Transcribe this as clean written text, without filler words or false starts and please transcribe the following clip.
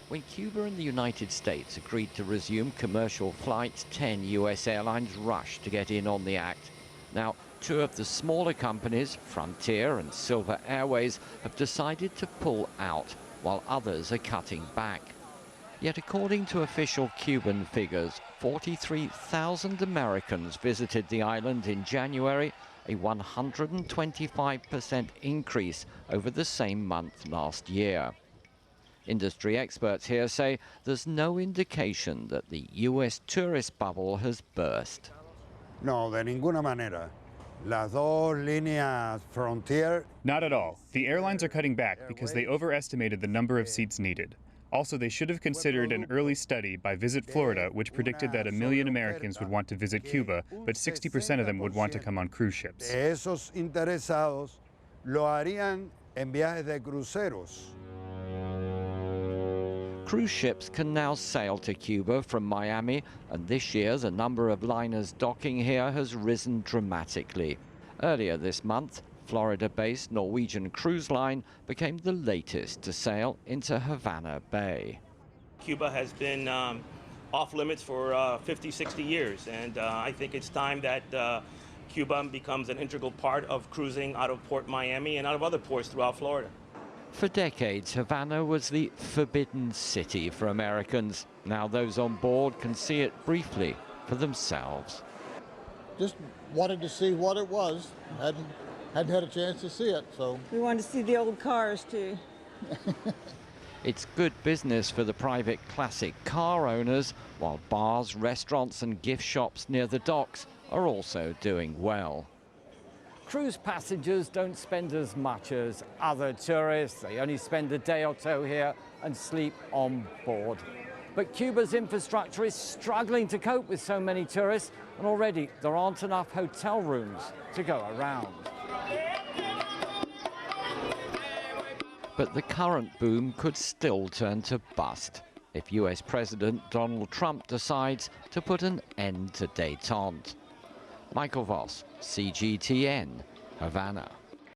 When Cuba and the United States agreed to resume commercial flights, 10 US airlines rushed to get in on the act. Now, two of the smaller companies, Frontier and Silver Airways, have decided to pull out, while others are cutting back. Yet according to official Cuban figures, 43,000 Americans visited the island in January, a 125% increase over the same month last year. Industry experts here say there's no indication that the US tourist bubble has burst. No, de ninguna manera. Las dos líneas Frontier. Not at all. The airlines are cutting back because they overestimated the number of seats needed. Also, they should have considered an early study by Visit Florida, which predicted that 1 million Americans would want to visit Cuba, but 60% of them would want to come on cruise ships. De esos interesados lo harían en viajes de cruceros. Cruise ships can now sail to Cuba from Miami, and this year the number of liners docking here has risen dramatically. Earlier this month, Florida-based Norwegian Cruise Line became the latest to sail into Havana Bay. Cuba has been off limits for 50, 60 years, and I think it's time that Cuba becomes an integral part of cruising out of Port Miami and out of other ports throughout Florida. For decades, Havana was the forbidden city for Americans. Now those on board can see it briefly for themselves. Just wanted to see what it was. Hadn't had a chance to see it, so. We wanted to see the old cars, too. It's good business for the private classic car owners, while bars, restaurants and gift shops near the docks are also doing well. Cruise passengers don't spend as much as other tourists. They only spend a day or two here and sleep on board. But Cuba's infrastructure is struggling to cope with so many tourists, and already there aren't enough hotel rooms to go around. But the current boom could still turn to bust if US President Donald Trump decides to put an end to détente. Michael Voss, CGTN, Havana.